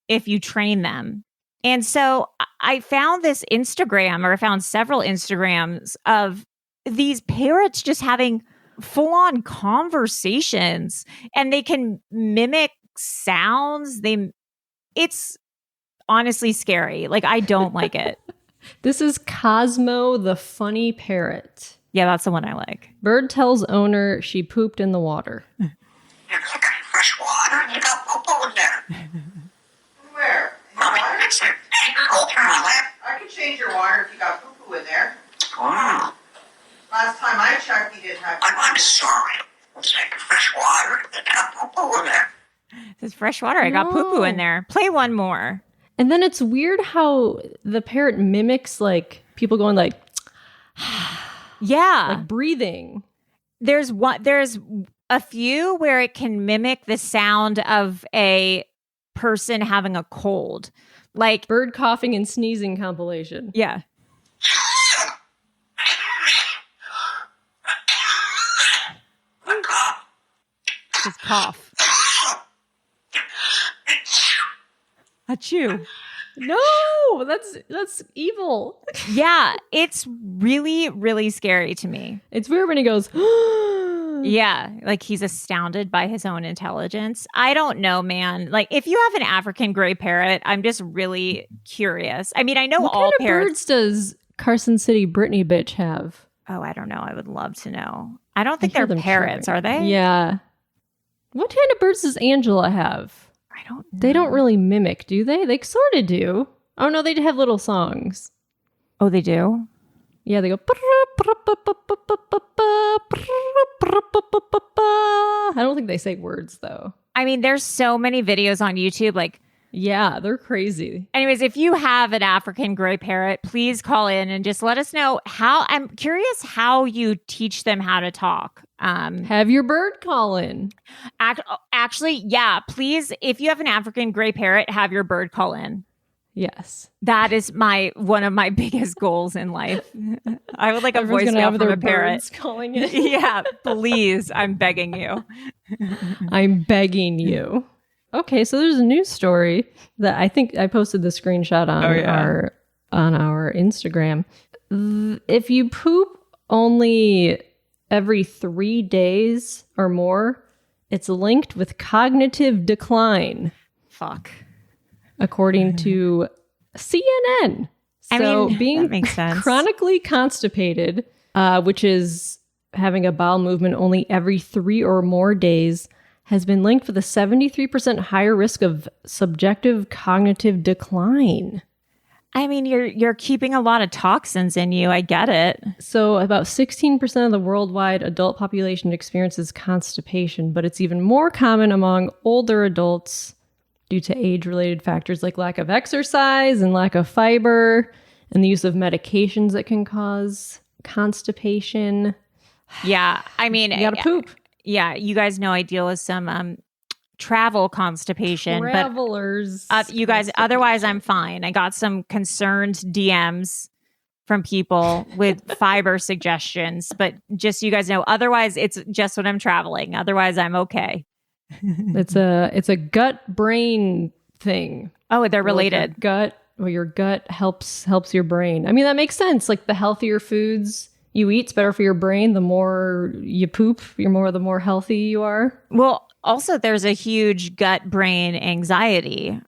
if you train them. And so I found this Instagram, or I found several Instagrams of these parrots just having full-on conversations, and they can mimic sounds. It's honestly scary. Like, I don't like it. This is Cosmo the funny parrot. Yeah, that's the one I like. Bird tells owner she pooped in the water. You got fresh water and you got poo-poo in there. Where? Mommy, I said, hey, go through my lap. I can change your water if you got poo-poo in there. Oh, Last time I checked, you didn't have I'm sorry. It's like fresh water and you got poo-poo in there. This fresh water. I got poo-poo in there. Play one more. And then it's weird how the parrot mimics like people going like, yeah, like breathing. There's a few where it can mimic the sound of a person having a cold, like bird coughing and sneezing compilation. Yeah. Cough. Just cough. Achoo. No, that's evil. Yeah, it's really, really scary to me. It's weird when he goes, Yeah, like he's astounded by his own intelligence. I don't know, man. Like if you have an African gray parrot, I'm just really curious. I mean, I know what all kind of parrots. birds does Carson City Brittany bitch have? Oh, I don't know. I would love to know. I don't think I hear they're them parrots, chirping. are they? Yeah. What kind of birds does Angela have? I don't know. They don't really mimic, do they? They sort of do. Oh, no, they have little songs. Oh, they do? Yeah, they go. I don't think they say words, though. I mean, there's so many videos on YouTube. Like, Yeah, they're crazy. anyways, if you have an African gray parrot, please call in and just let us know how. I'm curious how you teach them how to talk. Have your bird call in. Actually, yeah, please. If you have an African gray parrot, have your bird call in. Yes. That is one of my biggest goals in life. I would like a Everyone's gonna voicemail have from their a parrot. birds calling in. Yeah, please. I'm begging you. I'm begging you. Okay, so there's a news story that I think I posted the screenshot on our Instagram. If you poop only every 3 days or more, it's linked with cognitive decline, Fuck. according to CNN. I So mean, being that makes sense. chronically constipated, which is having a bowel movement only every 3 or more days, has been linked with a 73% higher risk of subjective cognitive decline. I mean, you're keeping a lot of toxins in you. I get it. So about 16% of the worldwide adult population experiences constipation, but it's even more common among older adults due to age-related factors like lack of exercise and lack of fiber and the use of medications that can cause constipation. Yeah, I mean, You gotta poop. Yeah, you guys know I deal with some travel constipation, Travelers. but you guys, otherwise I'm fine. I got some concerned DMs from people with fiber suggestions, but just so you guys know, otherwise it's just when I'm traveling. Otherwise I'm okay. It's a gut brain thing. Oh, they're related. Your gut helps your brain. I mean, that makes sense. Like the healthier foods you eat, it's better for your brain. The more you poop, the more healthy you are. Well, also there's a huge gut brain anxiety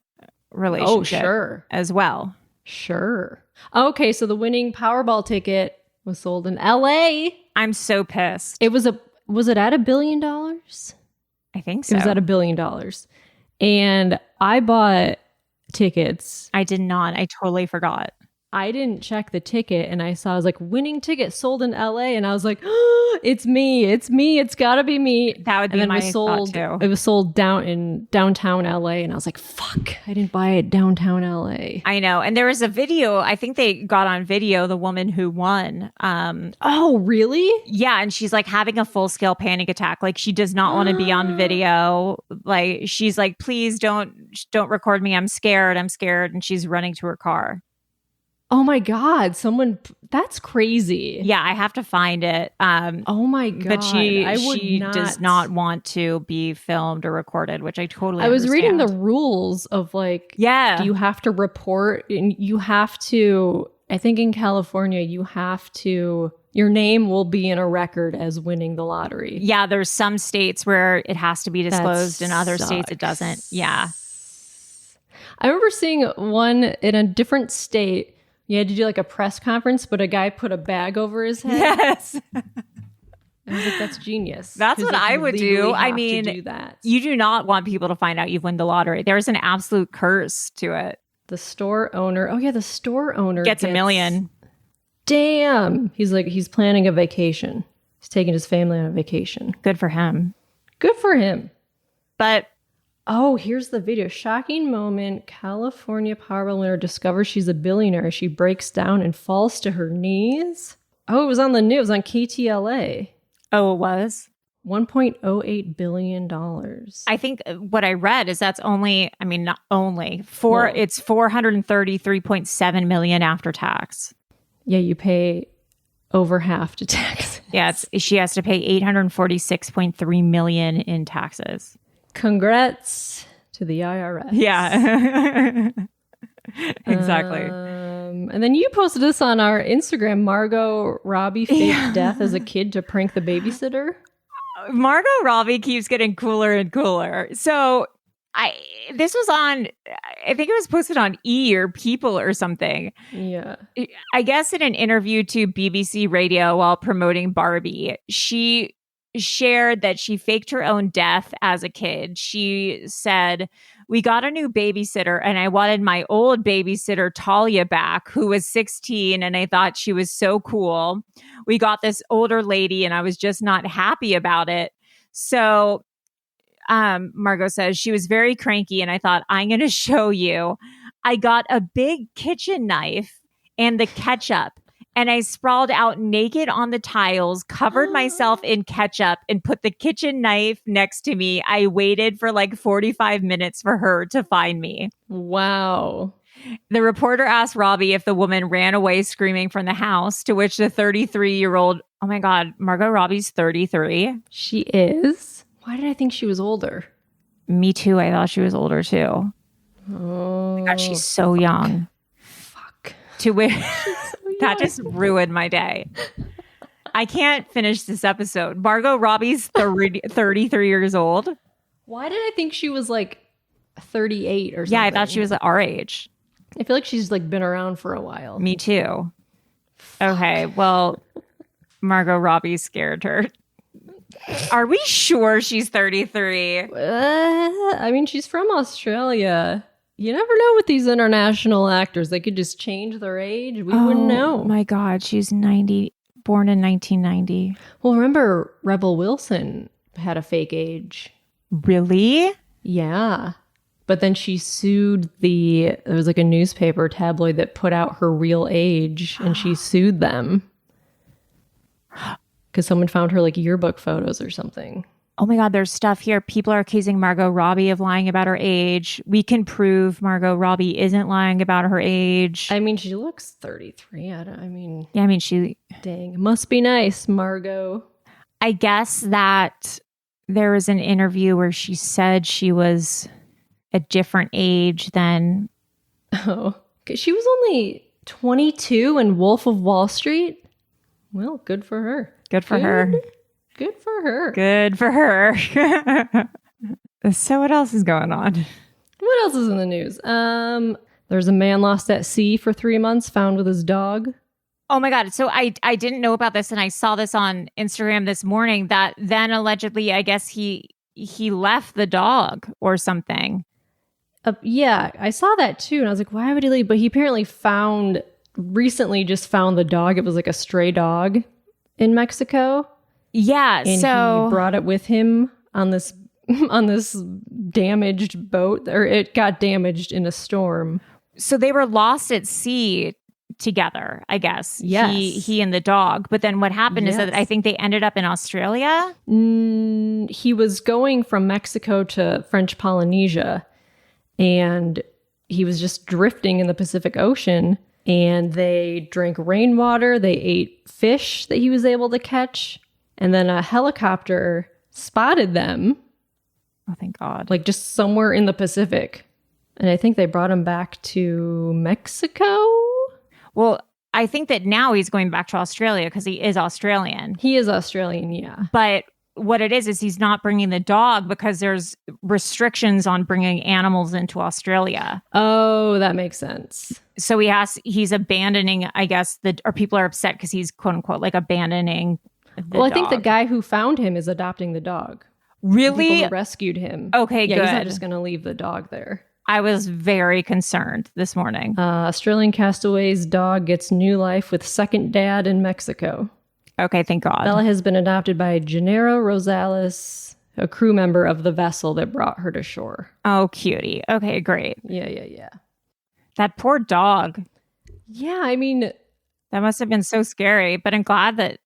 relationship as well. Sure. Okay, so the winning Powerball ticket was sold in LA. I'm so pissed. Was it at $1 billion? I think so. It was at $1 billion. And I bought tickets. I did not. I totally forgot. I didn't check the ticket and I was like, winning ticket sold in LA. And I was like, oh, it's me. It's gotta be me. That would be my thought too. It was sold in downtown LA. And I was like, fuck, I didn't buy it downtown LA. I know. And there was a video, I think they got on video, the woman who won. Oh, really? Yeah. And she's like having a full scale panic attack. Like she does not want to be on video. Like she's like, please don't record me. I'm scared. And she's running to her car. Oh my God. That's crazy. Yeah, I have to find it. Oh my God. But she does not want to be filmed or recorded, which I totally I was reading the understand. rules of like, Yeah. do you have to report? And you have to, I think in California, your name will be in a record as winning the lottery. Yeah, there's some states where it has to be disclosed and other states it doesn't. Yeah. I remember seeing one in a different state. You had to do like a press conference, but a guy put a bag over his head. Yes. I was like, that's genius. That's 'Cause what like, I you would do. legally I have to mean, do that. You do not want people to find out you've won the lottery. There's an absolute curse to it. The store owner. Oh yeah, the store owner Gets $1 million. Damn. He's planning a vacation. He's taking his family on a vacation. Good for him. Good for him. But Oh, here's the video. Shocking moment. California Powerball winner discovers she's a billionaire. She breaks down and falls to her knees. Oh, it was on the news. It was on KTLA. oh, it was. $1.08 billion. I think what I read is that's only, I mean, not only it's 433.7 million after tax. Yeah, you pay over half to tax. Yeah, she has to pay 846.3 million in taxes. Congrats to the IRS. Yeah. Exactly. And then you posted this on our Instagram. Margot Robbie faked death as a kid to prank the babysitter. Margot Robbie keeps getting cooler and cooler. So this was on, I think it was posted on E! or People or something. Yeah. I guess in an interview to BBC Radio while promoting Barbie, she shared that she faked her own death as a kid. She said, "We got a new babysitter and I wanted my old babysitter Talia back, who was 16, and I thought she was so cool. We got this older lady and I was just not happy about it." So Margot says she was very cranky and I thought, I'm going to show you. I got a big kitchen knife and the ketchup and I sprawled out naked on the tiles, covered myself in ketchup and put the kitchen knife next to me. I waited for like 45 minutes for her to find me. Wow. The reporter asked Robbie if the woman ran away screaming from the house, to which the 33-year-old, oh my God, Margot Robbie's 33. She is? Why did I think she was older? Me too. I thought she was older too. Oh my God, she's so young. Fuck. To which that just ruined my day. I can't finish this episode. Margot Robbie's 33 years old. Why did I think she was like 38 or something? Yeah, I thought she was our age. I feel like she's like been around for a while. Me too. Okay, well, Margot Robbie scared her. Are we sure she's 33? I mean, she's from Australia. You never know with these international actors. They could just change their age. We wouldn't know. Oh my God, she's 90, born in 1990. Well, remember Rebel Wilson had a fake age. Really? Yeah. But then she sued there was like a newspaper tabloid that put out her real age and she sued them. Because someone found her like yearbook photos or something. Oh my God, there's stuff here. People are accusing Margot Robbie of lying about her age. We can prove Margot Robbie isn't lying about her age. I mean, she looks 33. She... Dang, it must be nice, Margot. I guess that there was an interview where she said she was a different age than... Oh, she was only 22 in Wolf of Wall Street? Well, good for her. Good for her. Good for her. Good for her. So what else is going on? What else is in the news? There's a man lost at sea for 3 months, found with his dog. Oh my God. So I didn't know about this and I saw this on Instagram this morning that then allegedly, I guess he left the dog or something. Yeah, I saw that too. And I was like, why would he leave? But he apparently recently just found the dog. It was like a stray dog in Mexico. Yeah, and so he brought it with him on this damaged boat, or it got damaged in a storm. So they were lost at sea together, I guess. Yes. He and the dog. But then what happened is that I think they ended up in Australia. He was going from Mexico to French Polynesia, and he was just drifting in the Pacific Ocean. And they drank rainwater. They ate fish that he was able to catch. And then a helicopter spotted them. Oh, thank God. Like just somewhere in the Pacific. And I think they brought him back to Mexico. Well, I think that now he's going back to Australia because he is Australian. He is Australian, yeah. But what it is he's not bringing the dog because there's restrictions on bringing animals into Australia. Oh, that makes sense. So he's abandoning, I guess, or people are upset because he's quote unquote like abandoning the dog. I think the guy who found him is adopting the dog. Really? People who rescued him. Okay, yeah, good. He's not just going to leave the dog there. I was very concerned this morning. Australian castaway's dog gets new life with second dad in Mexico. Okay, thank God. Bella has been adopted by Gennaro Rosales, a crew member of the vessel that brought her to shore. Oh, cutie. Okay, great. Yeah. That poor dog. Yeah, I mean... That must have been so scary, but I'm glad that...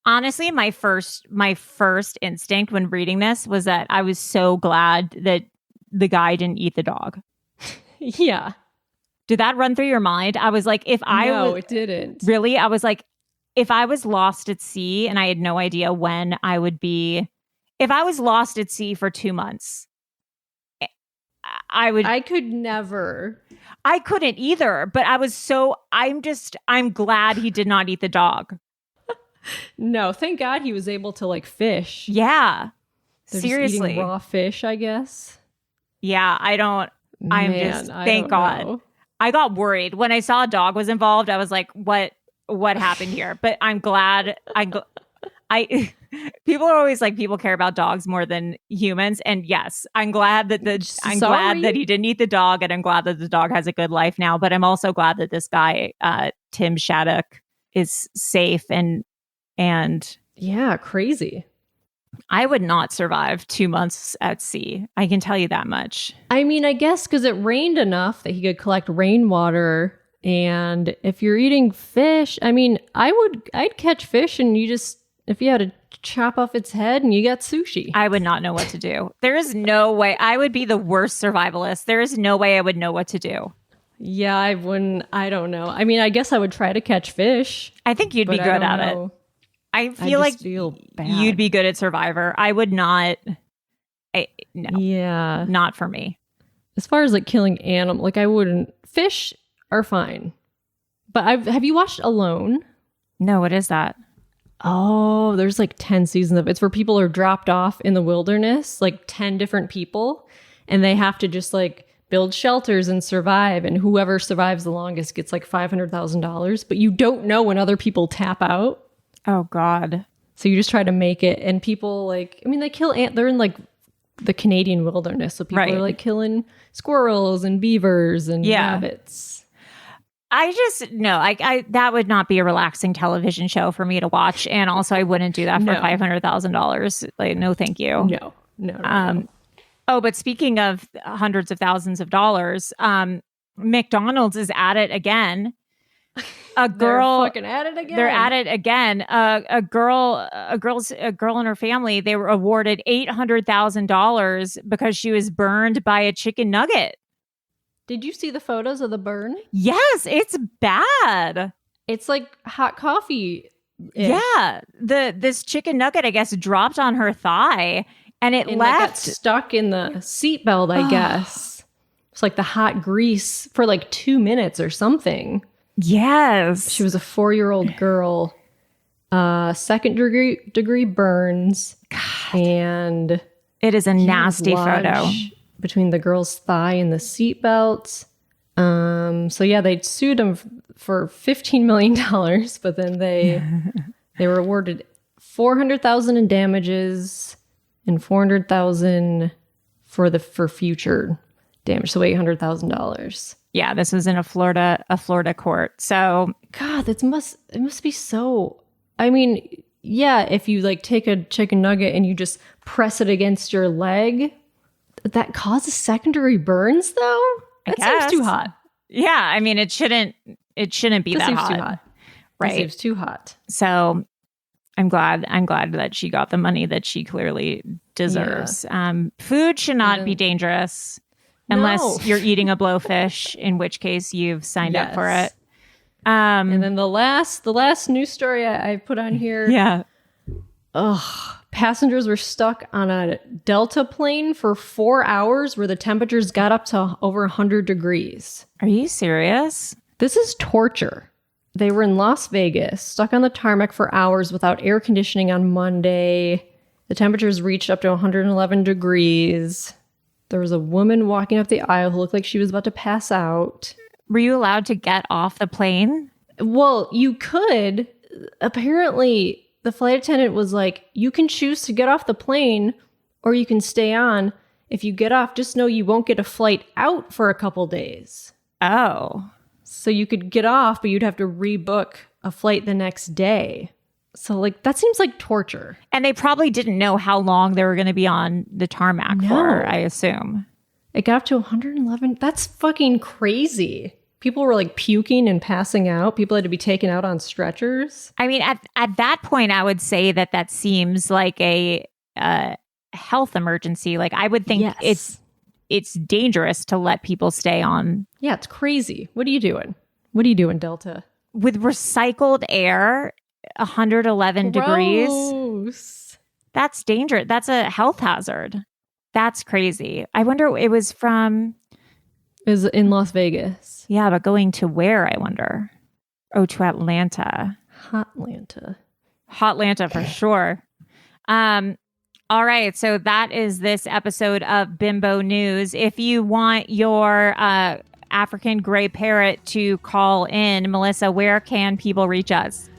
Honestly, my first instinct when reading this was that I was so glad that the guy didn't eat the dog. Yeah. Did that run through your mind? I was like, No, it didn't. Really? I was like, if I was lost at sea and I had no idea when I would be... If I was lost at sea for 2 months I could never. I couldn't either, but I'm glad he did not eat the dog. No, thank God he was able to like fish. Yeah. They're Seriously. just eating raw fish, I guess. Yeah, thank God. Know. I got worried when I saw a dog was involved. I was like, what happened here? But I'm glad people are always like, people care about dogs more than humans. And yes, I'm glad that glad that he didn't eat the dog, and I'm glad that the dog has a good life now. But I'm also glad that this guy, Tim Shattuck, is safe and yeah, crazy. I would not survive 2 months at sea. I can tell you that much. I mean, I guess because it rained enough that he could collect rainwater. And if you're eating fish, I mean, I'd catch fish and if you had to chop off its head and you got sushi. I would not know what to do. There is no way. I would be the worst survivalist. There is no way I would know what to do. Yeah, I wouldn't. I don't know. I mean, I guess I would try to catch fish. I think you'd be good at it. I feel bad. You'd be good at Survivor. I would not. No. Yeah. Not for me. As far as like killing animals, like I wouldn't. Fish are fine. But have you watched Alone? No, what is that? Oh, there's like 10 seasons of it. It's where people are dropped off in the wilderness, like 10 different people, and they have to just like build shelters and survive. And whoever survives the longest gets like $500,000. But you don't know when other people tap out. Oh, God. So you just try to make it. And people like, I mean, they kill they're in like the Canadian wilderness. So people are like killing squirrels and beavers and rabbits. I that would not be a relaxing television show for me to watch. And also I wouldn't do that for $500,000. Like, no, thank you. No. Oh, but speaking of hundreds of thousands of dollars, McDonald's is at it again. They're fucking at it again. They're at it again. A girl in her family, they were awarded $800,000 because she was burned by a chicken nugget. Did you see the photos of the burn? Yes, it's bad. It's like hot coffee. Yeah, this chicken nugget, I guess, dropped on her thigh, and it got stuck in the seatbelt. I guess it's like the hot grease for like 2 minutes or something. Yes. She was a 4-year-old girl. Second degree burns. God. And it is a nasty photo. Between the girl's thigh and the seatbelt. So yeah, they sued him for $15 million, but then they were awarded $400,000 in damages and $400,000 for future damage. So $800,000. Yeah, this was in a Florida court. So God, it must be so. I mean, yeah, if you like take a chicken nugget and you just press it against your leg, that causes secondary burns, though. That seems too hot. Yeah, I mean, it shouldn't be that hot. Too hot. Right? It seems too hot. So I'm glad that she got the money that she clearly deserves. Yeah. Food should not be dangerous. Unless you're eating a blowfish, in which case you've signed up for it. And then the last news story I put on here. Yeah. Passengers were stuck on a Delta plane for 4 hours where the temperatures got up to over 100 degrees. Are you serious? This is torture. They were in Las Vegas, stuck on the tarmac for hours without air conditioning on Monday. The temperatures reached up to 111 degrees. There was a woman walking up the aisle who looked like she was about to pass out. Were you allowed to get off the plane? Well, you could. Apparently, the flight attendant was like, you can choose to get off the plane or you can stay on. If you get off, just know you won't get a flight out for a couple days. Oh. So you could get off, but you'd have to rebook a flight the next day. So, like, that seems like torture. And they probably didn't know how long they were going to be on the tarmac for, I assume. It got up to 111. That's fucking crazy. People were, like, puking and passing out. People had to be taken out on stretchers. I mean, at that point, I would say that seems like a health emergency. Like, I would think it's dangerous to let people stay on. Yeah, it's crazy. What are you doing? What are you doing, Delta? With recycled air... 111 degrees. Gross. That's dangerous. That's a health hazard. That's crazy. I wonder, it was from, It was in Las Vegas. yeah, but going to where, I wonder? Oh, to Atlanta. Hotlanta. Hotlanta for sure. All right, so that is this episode of Bimbo News. If you want your African gray parrot to call in, Melissa, where can people reach us?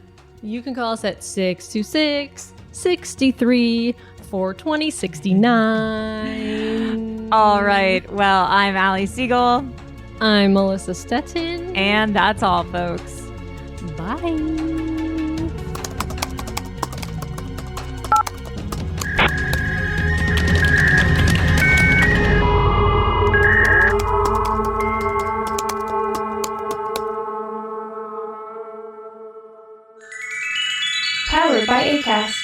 You can call us at 626-63-420-69. All right, well, I'm Allie Siegel. I'm Melissa Stettin. And that's all, folks. Bye. Powered by Acast.